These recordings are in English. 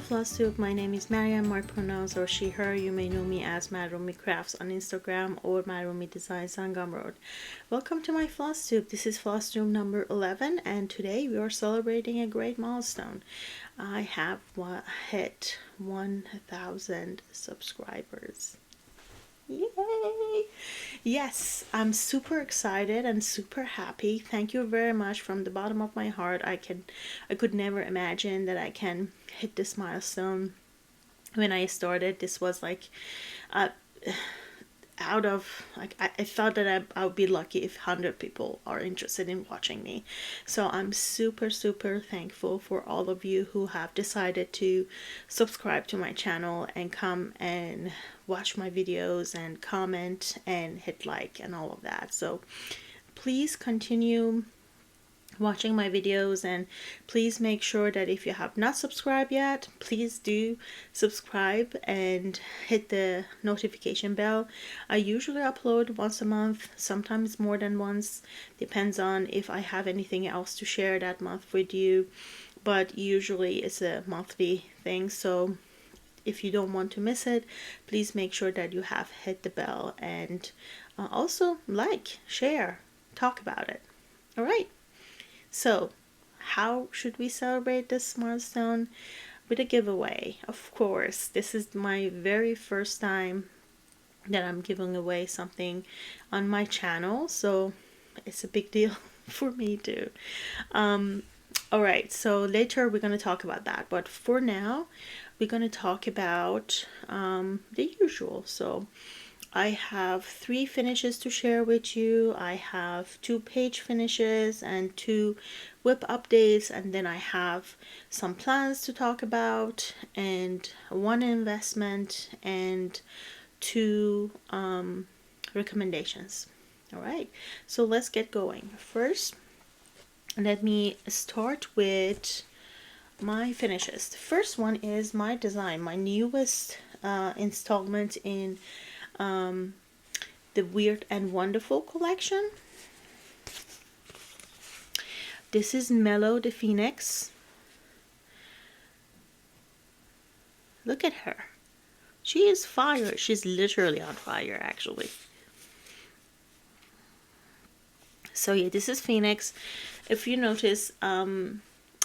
Flosstube, my name is Mariam, my pronouns are she, her. You may know me as Marroomycrafts on Instagram or Marroomy Designs on Gumroad. Welcome to my Flosstube. This is Flosstube number 11 and today we are celebrating a great milestone. I have hit 1,000 subscribers. Yay! Yes, I'm super excited and super happy. Thank you very much from the bottom of my heart. I could never imagine that I can hit this milestone. When I started, this was like out of like I thought that I would be lucky if 100 people are interested in watching me. So I'm super thankful for all of you who have decided to subscribe to my channel and come and watch my videos and comment and hit like and all of that. So please continue watching my videos, and please make sure that if you have not subscribed yet, please do subscribe and hit the notification bell. I usually upload once a month, sometimes more than once, depends on if I have anything else to share that month with you, but usually it's a monthly thing. So if you don't want to miss it, please make sure that you have hit the bell, and also like, share, talk about it. All right. So, how should we celebrate this milestone? With a giveaway, of course. This is my very first time that I'm giving away something on my channel, so it's a big deal for me too. Alright, so later we're going to talk about that, but for now, we're going to talk about the usual. So, I have 3 finishes to share with you. I have 2 page finishes and 2 whip updates, and then I have some plans to talk about, and 1 investment and 2 recommendations. Alright, so let's get going. First, let me start with my finishes. The first one is my design, my newest installment in the Weird and Wonderful collection. This is Mellow the Phoenix. Look at her. She is fire. She's literally on fire, actually. So yeah, this is Phoenix. If you notice,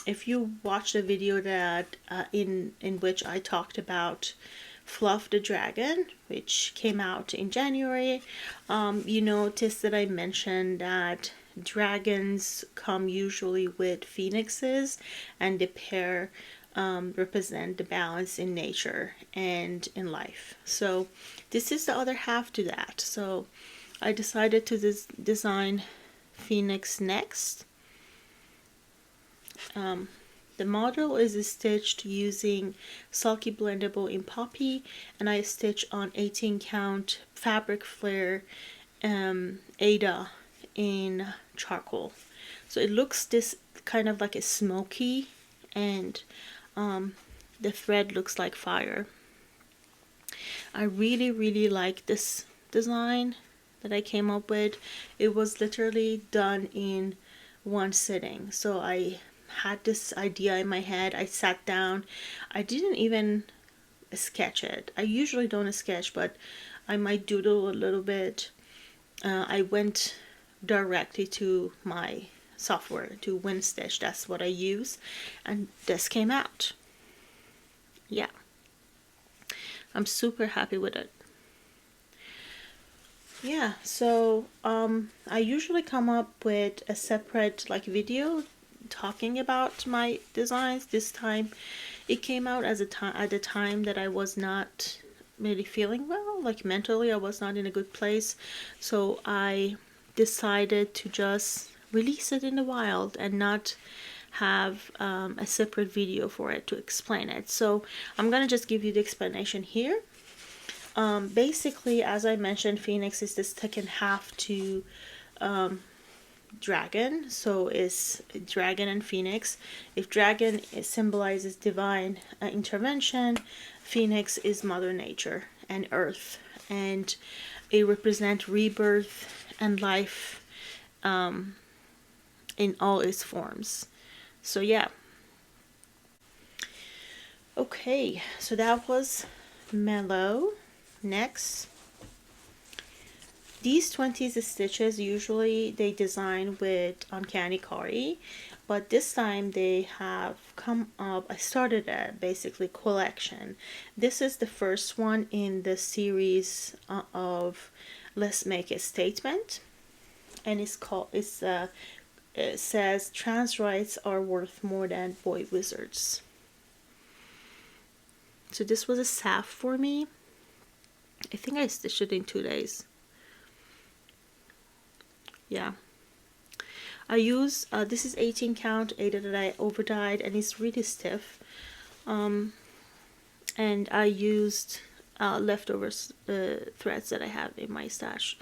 if you watch the video that in which I talked about Fluff the Dragon, which came out in January, you notice that I mentioned that dragons come usually with phoenixes, and the pair represent the balance in nature and in life. So this is the other half to that. So I decided to design Phoenix next. The model is stitched using Sulky Blendable in Poppy, and I stitch on 18 count fabric flare Ada in charcoal. So it looks this kind of like a smoky, and the thread looks like fire. I really like this design that I came up with. It was literally done in one sitting. So I had this idea in my head. I sat down. I didn't even sketch it. I usually don't sketch, but I might doodle a little bit. I went directly to my software, to WinStitch. That's what I use, and this came out. Yeah, I'm super happy with it. Yeah, so I usually come up with a separate like video talking about my designs. This time it came out at the time that I was not really feeling well, like mentally I was not in a good place, so I decided to just release it in the wild and not have a separate video for it to explain it. So I'm gonna just give you the explanation here. Basically, as I mentioned, Phoenix is the second half to dragon, so is dragon and phoenix. If dragon symbolizes divine intervention, phoenix is mother nature and earth, and it represents rebirth and life in all its forms. So yeah, Okay, so that was Mellow. Next, these 20 stitches, usually they design with Uncanny Kari, but this time they have come up, I started a basically collection. This is the first one in the series of Let's Make a Statement, and it says trans rights are worth more than boy wizards. So this was a SAF for me. I think I stitched it in 2 days. Yeah, I use this is 18 count Ada that I over dyed, and it's really stiff, and I used leftovers threads that I have in my stash.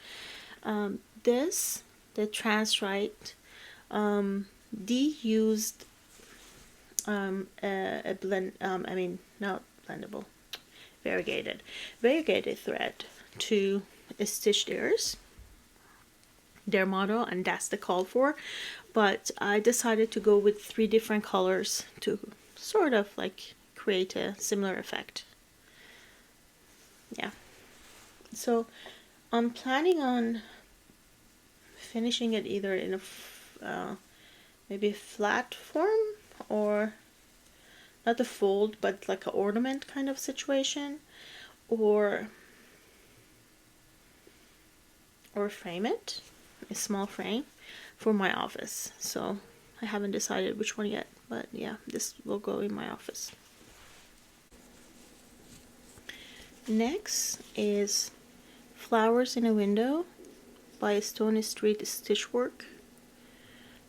The trans right, Dee used a blend, I mean not blendable, variegated thread to stitch their model, and that's the call for, but I decided to go with 3 different colors to sort of like create a similar effect. Yeah, so I'm planning on finishing it either in a maybe a flat form, or not a fold but like an ornament kind of situation, or frame it, a small frame for my office. So I haven't decided which one yet, but yeah, this will go in my office. Next is Flowers in a Window by Stony Street Stitchwork.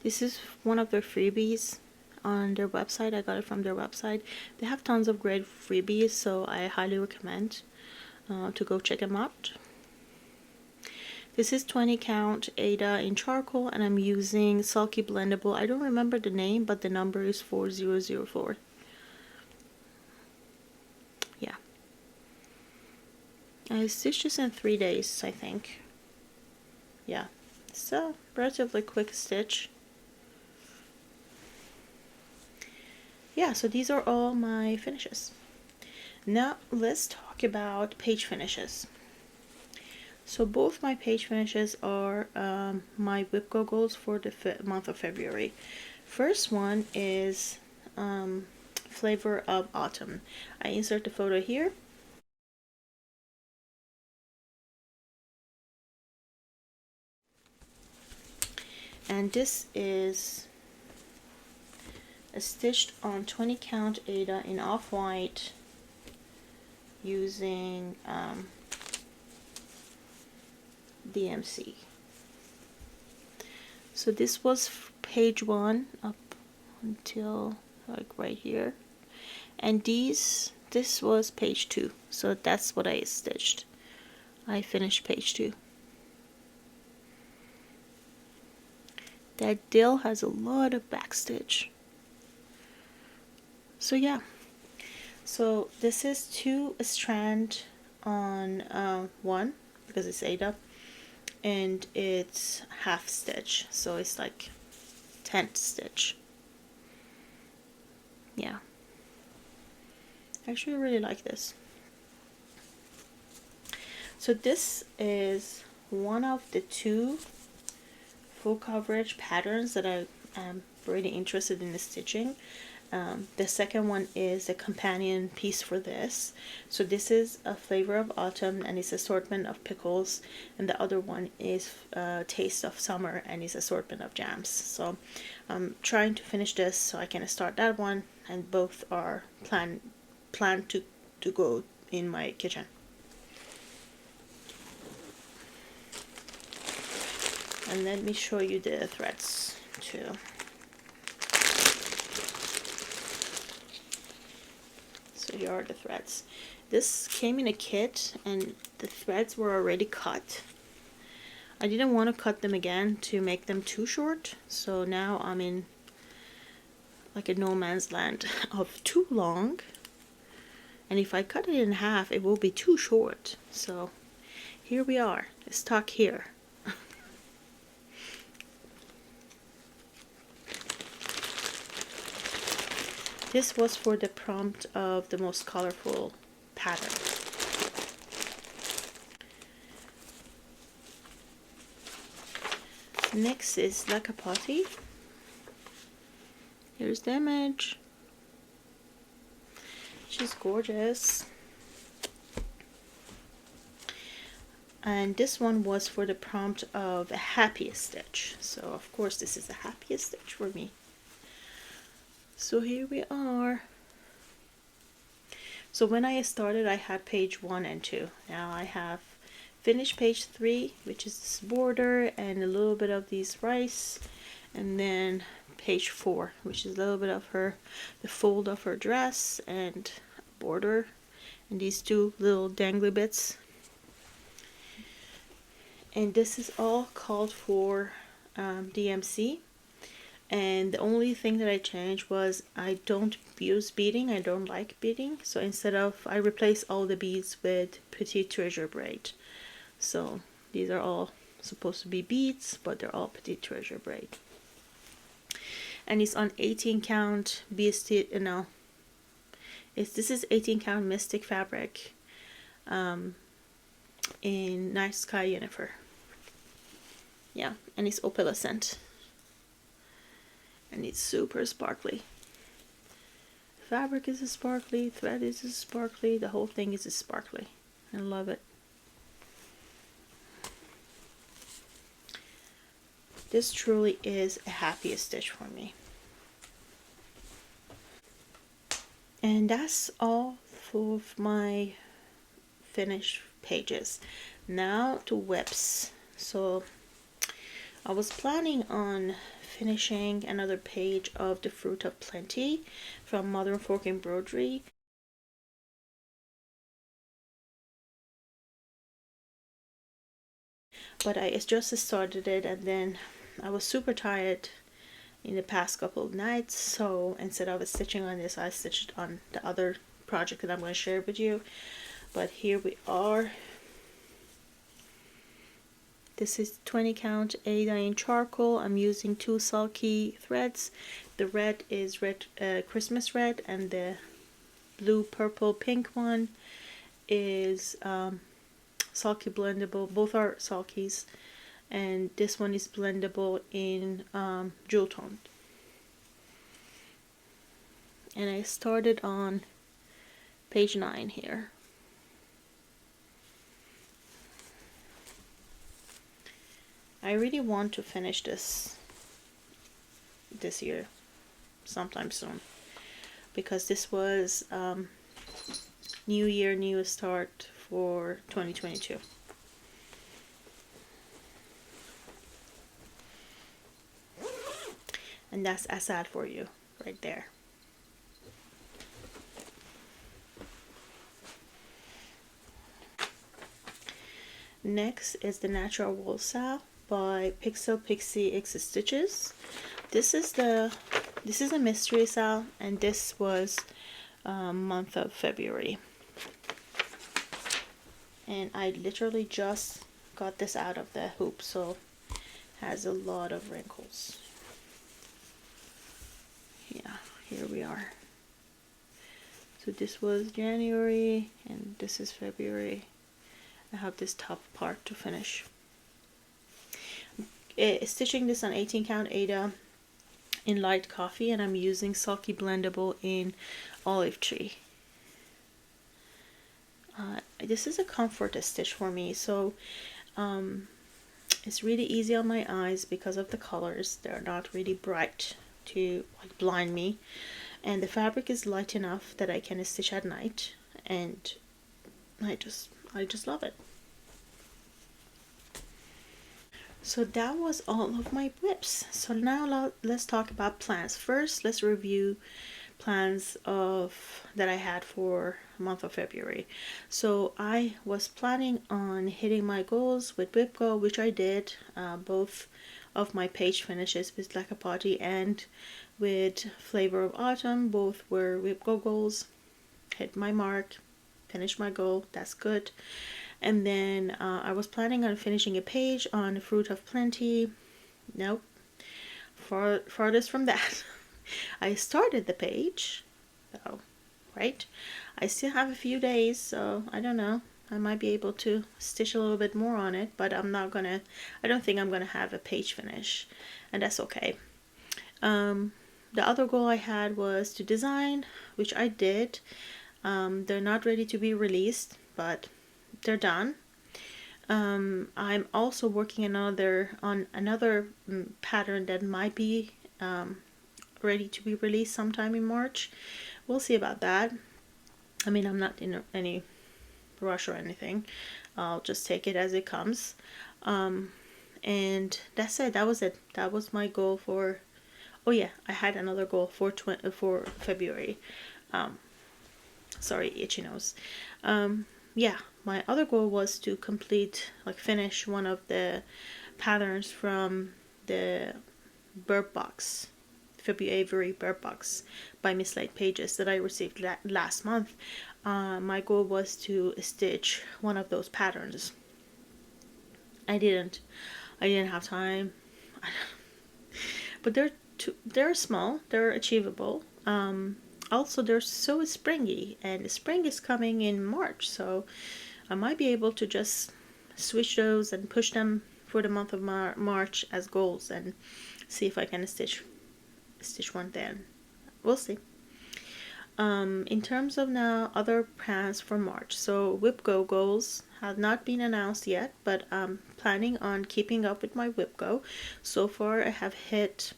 This is one of their freebies on their website. I got it from their website. They have tons of great freebies, so I highly recommend to go check them out. This is 20 count Ada in charcoal, and I'm using Sulky Blendable. I don't remember the name, but the number is 4004. Yeah. I stitched this in 3 days, I think. Yeah, it's a relatively quick stitch. Yeah, so these are all my finishes. Now let's talk about page finishes. So both my page finishes are my Wipgo goals for the month of February. First one is Flavor of Autumn. I insert the photo here. And this is a stitched on 20 count Ada in off-white using DMC. So this was page 1 up until like right here, and this was page 2, so that's what I stitched. I finished page 2. That dill has a lot of backstitch. So yeah, so this is 2 strand on 1 because it's Ada, and it's half stitch, so it's like 10th stitch. Yeah, I actually really like this. So this is one of the 2 full coverage patterns that I am really interested in stitching. The second one is a companion piece for this. So this is a Flavor of Autumn, and it's assortment of pickles, and the other one is Taste of Summer, and it's assortment of jams. So I'm trying to finish this so I can start that one, and both are planned to go in my kitchen. And let me show you the threads too. So here are the threads. This came in a kit, and the threads were already cut. I didn't want to cut them again to make them too short, so now I'm in like a no man's land of too long, and if I cut it in half it will be too short. So here we are, stuck here. This was for the prompt of the most colorful pattern. Next is Lakapati. Here's the image. She's gorgeous. And this one was for the prompt of a happiest stitch. So of course this is the happiest stitch for me. So here we are. So when I started, I had page 1 and 2. Now I have finished page 3, which is this border and a little bit of these rice, and then page 4, which is a little bit of the fold of her dress and border, and these 2 little dangly bits. And this is all called for DMC. And the only thing that I changed was I don't use beading. I don't like beading. So instead of, I replace all the beads with Petite Treasure braid. So these are all supposed to be beads, but they're all Petite Treasure braid. And it's on 18 count BST, no. This is 18 count Mystic fabric in Night Sky Unifer. Yeah, and it's opalescent. And it's super sparkly. Fabric is sparkly, thread is sparkly, the whole thing is sparkly. I love it. This truly is a happiest stitch for me. And that's all for my finished pages. Now to whips. So I was planning on finishing another page of the Fruit of Plenty from Mother and Fork Embroidery. But I just started it, and then I was super tired in the past couple of nights, so instead of stitching on this, I stitched on the other project that I'm going to share with you. But here we are. This is 20 count Ada in charcoal. I'm using 2 sulky threads. The red is Christmas red, and the blue, purple, pink one is sulky blendable. Both are sulkies, and this one is blendable in jewel tone. And I started on page 9 here. I really want to finish this year, sometime soon, because this was new year, new start for 2022. And that's Assad for you, right there. Next is the Natural Wool Sow by Pixie XStitches. This is a mystery sow, and this was month of February. And I literally just got this out of the hoop, so has a lot of wrinkles. Yeah, here we are. So this was January, and this is February. I have this top part to finish. Stitching this on 18 count Ada in light coffee, and I'm using sulky blendable in olive tree. This is a comfort stitch for me, so it's really easy on my eyes because of the colors. They're not really bright to like blind me, and the fabric is light enough that I can stitch at night, and I just love it. So that was all of my whips. So now let's talk about plans. First, let's review plans that I had for the month of February. So I was planning on hitting my goals with Wipgo, which I did. Both of my page finishes with Lakapati and with Flavor of Autumn, both were Wipgo goals. Hit my mark, finished my goal, that's good. And then I was planning on finishing a page on Fruit of Plenty. Nope, farthest from that. I started the page, though, right? I still have a few days, so I don't know. I might be able to stitch a little bit more on it, but I don't think I'm gonna have a page finish, and that's okay. The other goal I had was to design, which I did. They're not ready to be released, but they're done. I'm also working on another pattern that might be ready to be released sometime in March. We'll see about that. I mean, I'm not in any rush or anything. I'll just take it as it comes. And that's it. That was it. That was my goal for. Oh yeah, I had another goal for February. Sorry, itchy nose. Yeah, my other goal was to finish one of the patterns from the Bird Box, February Bird Box by MislaidPages that I received last month. My goal was to stitch one of those patterns. I didn't have time, but they're small, they're achievable. Also, they're so springy, and the spring is coming in March, so I might be able to just switch those and push them for the month of March as goals and see if I can stitch one then. We'll see. In terms of now other plans for March, so Wipgo goals have not been announced yet, but I'm planning on keeping up with my Wipgo. So far I have hit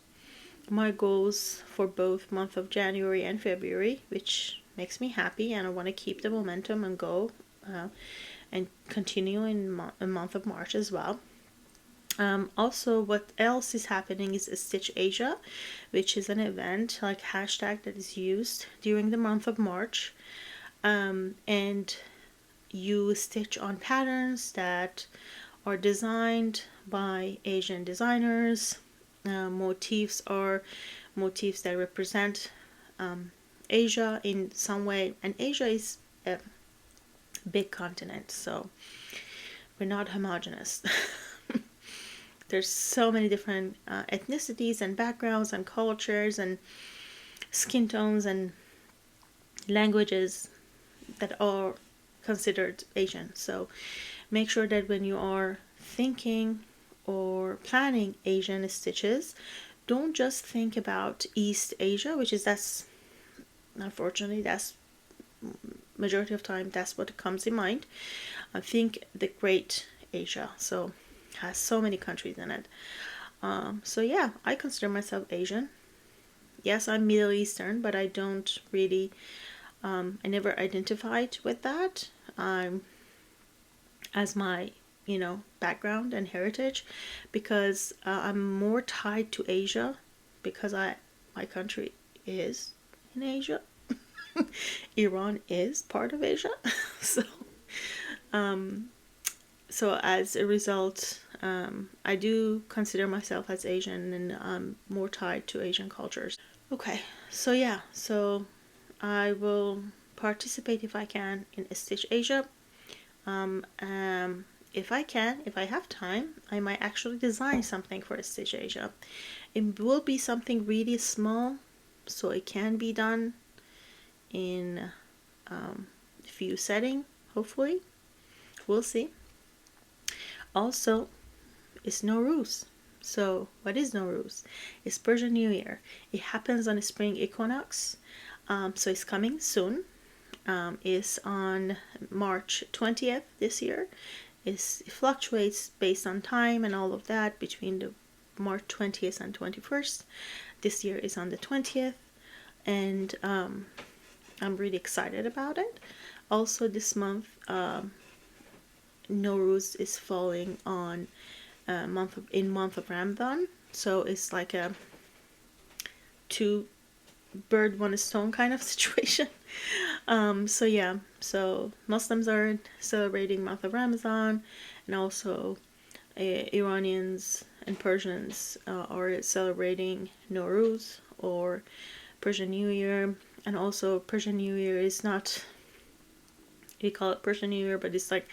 my goals for both month of January and February, which makes me happy, and I want to keep the momentum and go and continue in the month of March as well. Also, what else is happening is Stitch Asia, which is an event, like hashtag, that is used during the month of March, and you stitch on patterns that are designed by Asian designers. Motifs are motifs that represent Asia in some way, and Asia is a big continent, so we're not homogenous. There's so many different ethnicities and backgrounds and cultures and skin tones and languages that are considered Asian. So make sure that when you are thinking or planning Asian stitches, don't just think about East Asia, unfortunately that's majority of time that's what comes in mind. I think the Great Asia, so has so many countries in it. So yeah, I consider myself Asian. Yes, I'm Middle Eastern, but I don't really I never identified with that as my background and heritage, because I'm more tied to Asia because my country is in Asia. Iran is part of Asia. So as a result, I do consider myself as Asian, and I'm more tied to Asian cultures. Okay, so yeah, so I will participate if I can in Stitch Asia. If I have time, I might actually design something for Stitch Asia. It will be something really small, so it can be done in a few settings, hopefully. We'll see. Also, it's Nowruz. So, what is Nowruz? It's Persian New Year. It happens on the spring equinox, so it's coming soon. It's on March 20th this year. It fluctuates based on time and all of that between the March 20th and 21st. This year is on the 20th, and I'm really excited about it. Also, this month, Nowruz is falling on month of Ramadan, so it's like a two bird one stone kind of situation. So yeah, so Muslims are celebrating month of Ramadan, and also Iranians and Persians are celebrating Nowruz or Persian New Year. And also Persian New Year is not, we call it Persian New Year, but it's like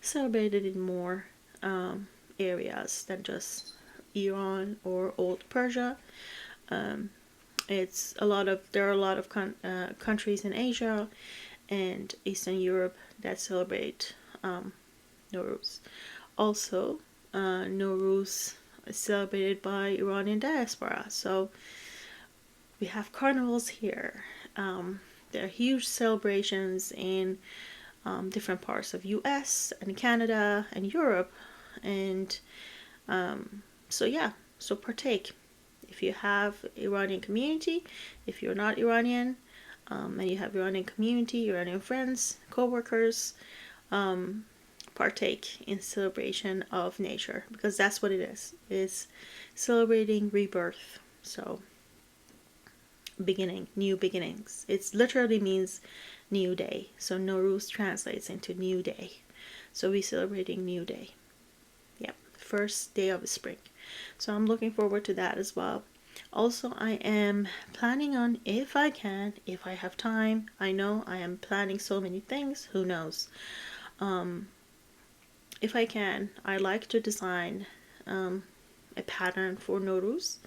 celebrated in more areas than just Iran or Old Persia. there are a lot of countries in Asia and Eastern Europe that celebrate Nowruz. Also, Nowruz is celebrated by Iranian diaspora. So we have carnivals here. There are huge celebrations in different parts of US and Canada and Europe. And so yeah, so partake. If you have Iranian community, if you're not Iranian, and you have Iranian community, Iranian friends, co-workers, partake in celebration of nature, because that's what it is. It's celebrating rebirth. So beginning, new beginnings. It literally means new day. So Nowruz translates into new day. So we're celebrating new day. Yep, first day of spring. So I'm looking forward to that as well. Also, I am planning on, if I can, if I have time, I know I am planning so many things, who knows. If I can, I like to design a pattern for Nowruz.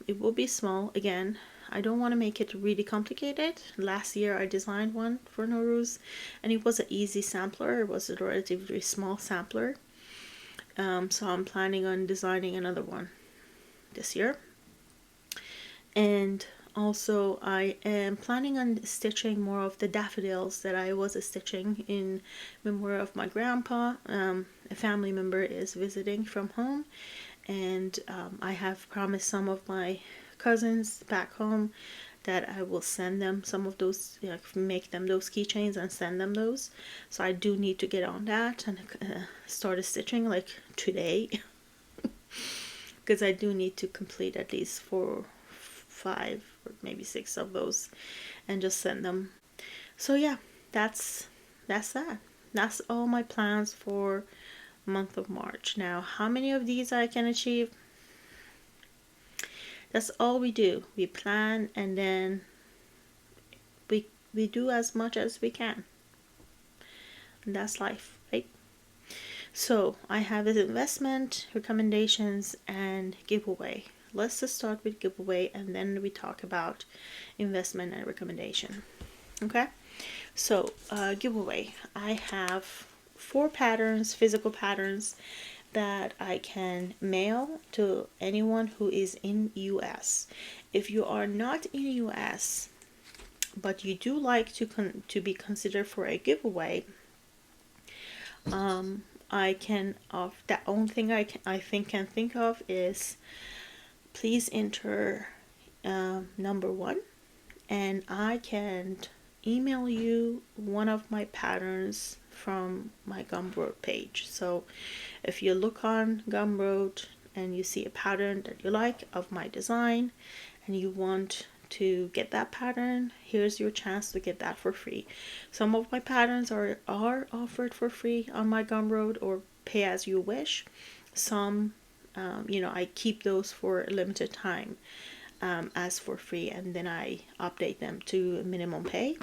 It will be small. Again, I don't want to make it really complicated. Last year I designed one for Nowruz and it was an easy sampler. It was a relatively small sampler. So I'm planning on designing another one this year. And also I am planning on stitching more of the daffodils that I was stitching in memory of my grandpa. A family member is visiting from home, and I have promised some of my cousins back home that I will send them some of those, make them those keychains and send them those. So I do need to get on that and start stitching like today, because I do need to complete at least 4, 5 or maybe 6 of those and just send them. So yeah, that's that. That's all my plans for month of March. Now, how many of these I can achieve? That's all we do. We plan and then we do as much as we can. And that's life, right? So I have investment, recommendations, and giveaway. Let's just start with giveaway and then we talk about investment and recommendation. Okay? So giveaway. I have 4 patterns, physical patterns, that I can mail to anyone who is in US. If you are not in US, but you do like to be considered for a giveaway, I can the only thing I can think of is please enter number 1, and I can email you one of my patterns from my Gumroad page. So if you look on Gumroad and you see a pattern that you like of my design and you want to get that pattern, here's your chance to get that for free. Some of my patterns are offered for free on my Gumroad or pay as you wish. Some I keep those for a limited time as for free, and then I update them to minimum pay.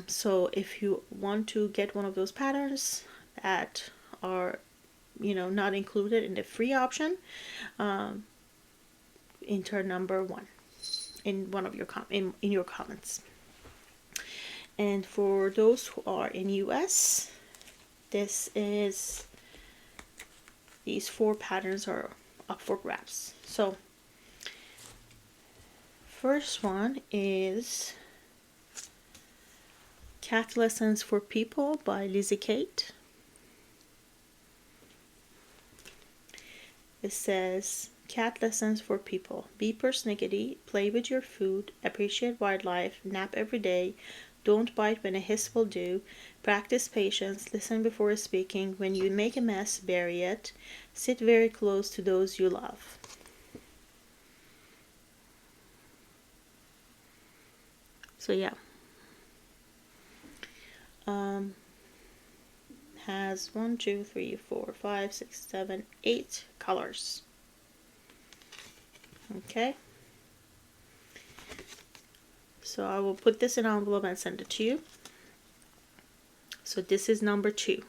So if you want to get one of those patterns that are not included in the free option, enter number 1 in one of your in your comments. And for those who are in US, these 4 patterns are up for grabs. So first one is Cat Lessons for People by Lizzie Kate. It says, cat lessons for people. Be persnickety, play with your food, appreciate wildlife, nap every day, don't bite when a hiss will do, practice patience, listen before speaking, when you make a mess, bury it, sit very close to those you love. So yeah. Has 1, 2, 3, 4, 5, 6, 7, 8 colors. Okay. So I will put this in an envelope and send it to you. So this is number 2.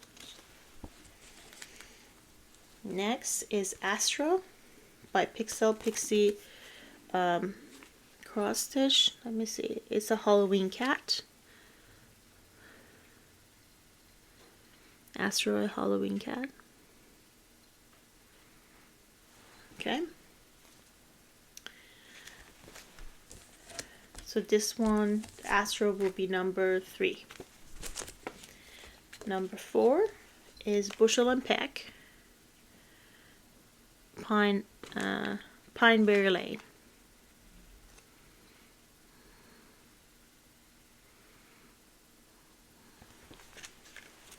Next is Astro by Pixie cross stitch. Let me see. It's a Halloween cat. Asteroid Halloween cat. Okay. So this one, Astro, will be number 3. Number 4 is Bushel and Peck. Pineberry Lane.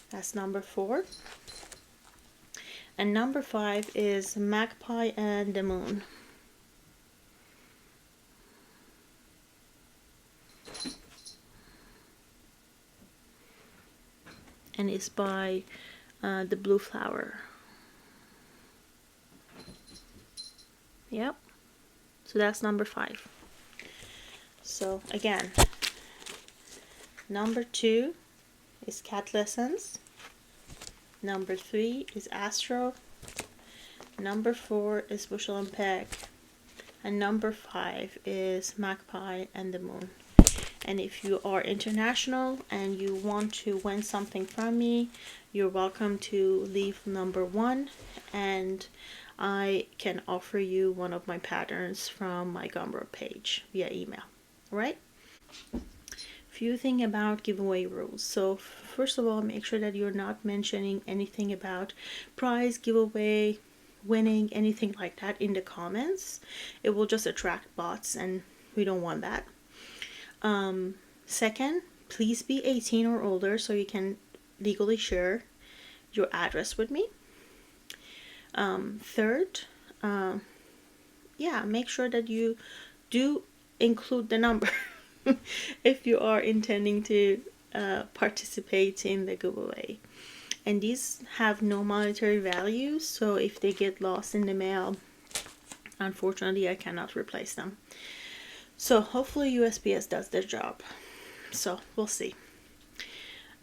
That's number 4. And number 5 is Magpie and the Moon. And it's by the Blue Flower. Yep. So that's number 5. So again, number 2 is Cat Lessons. Number 3 is Astro. Number 4 is Bushel and Peck. And number 5 is Magpie and the Moon. And if you are international and you want to win something from me, you're welcome to leave number 1, and I can offer you one of my patterns from my Gumroad page via email. Alright? Few things about giveaway rules. So first of all, make sure that you're not mentioning anything about prize, giveaway, winning, anything like that in the comments. It will just attract bots, and we don't want that. Second, please be 18 or older so you can legally share your address with me. Third, yeah, make sure that you do include the number if you are intending to participate in the giveaway. And these have no monetary value, so if they get lost in the mail, unfortunately I cannot replace them. So hopefully USPS does their job. So we'll see.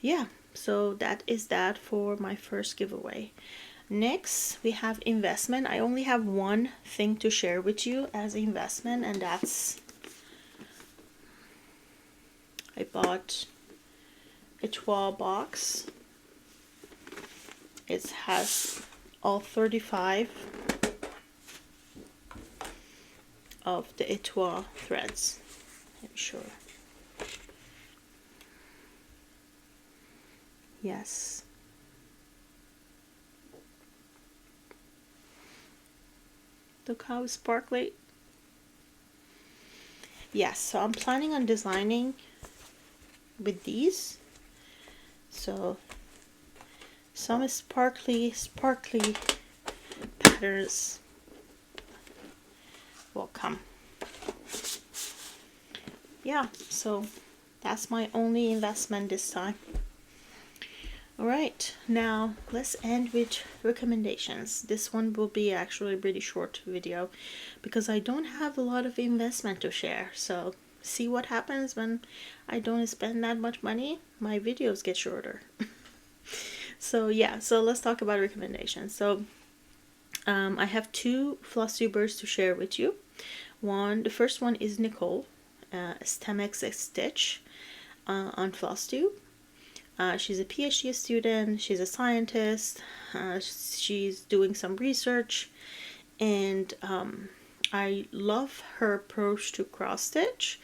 Yeah, so that is that for my first giveaway. Next, we have investment. I only have one thing to share with you as investment, and that's I bought a 12 box. It has all 35 of the Etoile threads. I'm sure. Yes. Look how sparkly. Yes, so I'm planning on designing with these. So some sparkly patterns will come. Yeah, so that's my only investment this time. Alright, now let's end with recommendations. This one will be actually a pretty short video because I don't have a lot of investment to share. So see what happens when I don't spend that much money. My videos get shorter. So yeah, so let's talk about recommendations. So I have 2 Flosstubers to share with you. The first one is Nicole, XStitch on Flosstube. She's a PhD student, she's a scientist, she's doing some research, and I love her approach to cross stitch.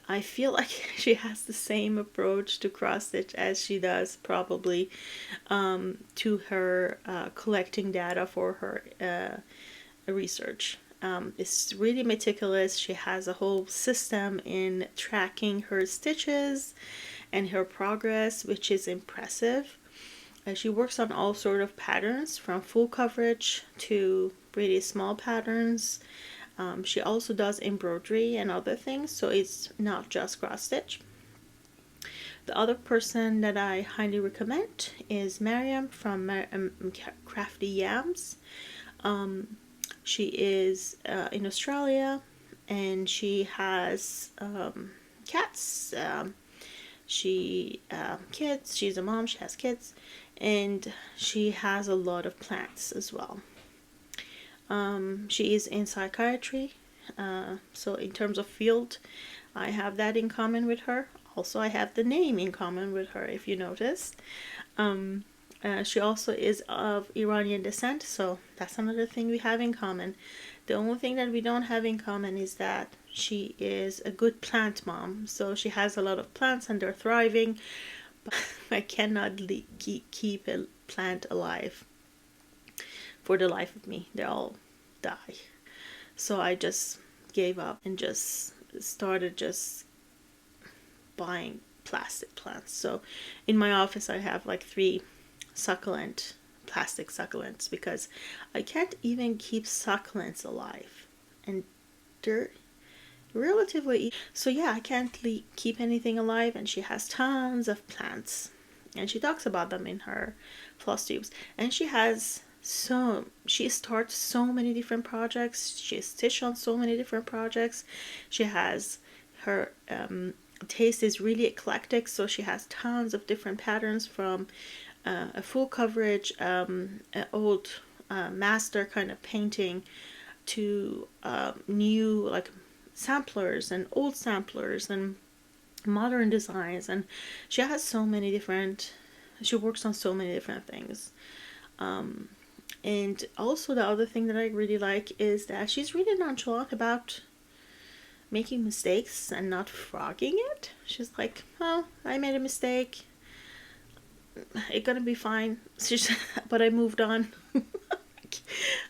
I feel like she has the same approach to cross stitch as she does probably to her collecting data for her research. It's really meticulous. She has a whole system in tracking her stitches and her progress, which is impressive. She works on all sort of patterns, from full coverage to really small patterns. She also does embroidery and other things, so it's not just cross stitch. The other person that I highly recommend is Mariam from Crafty Yams. She is in Australia, and she has cats. Kids. She's a mom. She has kids, and she has a lot of plants as well. She is in psychiatry, So in terms of field, I have that in common with her. Also, I have the name in common with her, if you noticed. She also is of Iranian descent, so that's another thing we have in common. The only thing that we don't have in common is that she is a good plant mom. So she has a lot of plants and they're thriving, but I cannot keep a plant alive for the life of me. They all die. So I just gave up and just started just buying plastic plants. So in my office I have like 3 plastic succulents, because I can't even keep succulents alive, and they're relatively, so yeah, I can't keep anything alive. And she has tons of plants, and she talks about them in her Flosstubes. And she starts so many different projects. She stitched on so many different projects. She has her taste is really eclectic, so she has tons of different patterns, from a full coverage, an old master kind of painting, to new like samplers and old samplers and modern designs. And she has so many different, she works on so many different things. And also the other thing that I really like is that she's really nonchalant about making mistakes and not frogging it. She's like, oh, I made a mistake, it's gonna be fine. But I moved on.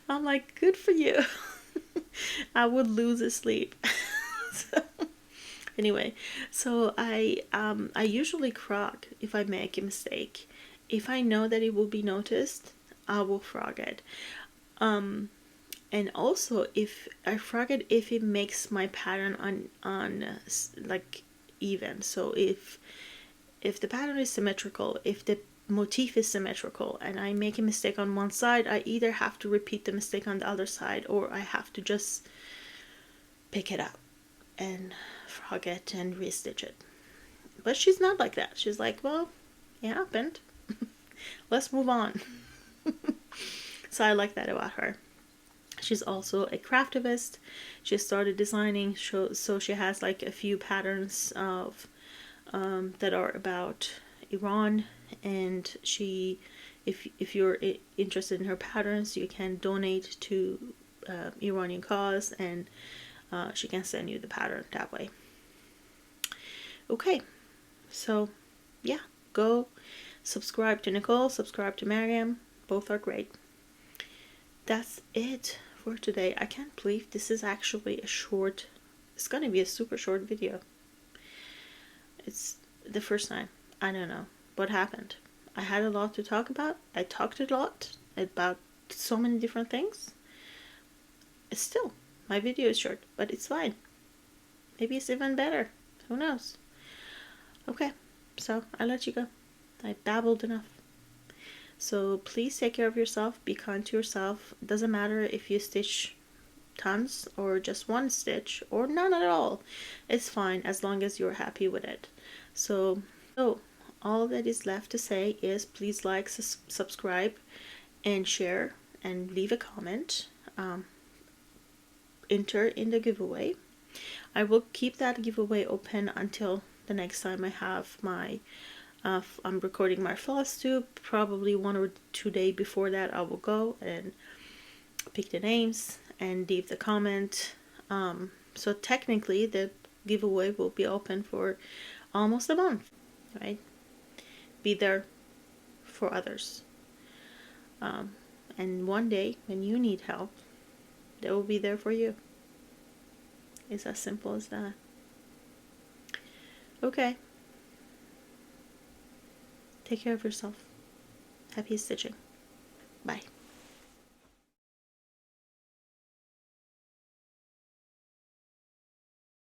I'm like, good for you. I would lose sleep. So, anyway, so I usually frog if I make a mistake. If I know that it will be noticed, I will frog it. And also if I frog it, if it makes my pattern on like even. So if the pattern is symmetrical, if the motif is symmetrical, and I make a mistake on one side, I either have to repeat the mistake on the other side, or I have to just pick it up and frog it and restitch it. But she's not like that. She's like, well, it happened. Let's move on. So I like that about her. She's also a craftivist. She started designing, so she has like a few patterns of that are about Iran, and if you're interested in her patterns, you can donate to Iranian cause, and she can send you the pattern that way. Okay, so yeah, go subscribe to Nicole, subscribe to Mariam. Both are great. That's it for today. I can't believe this is actually it's gonna be a super short video. It's the first time. I don't know what happened. I had a lot to talk about. I talked a lot about so many different things. Still, my video is short, but it's fine. Maybe it's even better. Who knows? Okay, so I'll let you go. I babbled enough. So please take care of yourself. Be kind to yourself. It doesn't matter if you stitch tons or just one stitch or none at all. It's fine as long as you're happy with it. So all that is left to say is please like, subscribe, and share, and leave a comment. Enter in the giveaway. I will keep that giveaway open until the next time I have my I'm recording my Flosstube. Probably 1 or 2 days before that I will go and pick the names and leave the comment. So technically the giveaway will be open for almost a month, right? Be there for others. And one day when you need help, they will be there for you. It's as simple as that. Okay. Take care of yourself. Happy stitching. Bye.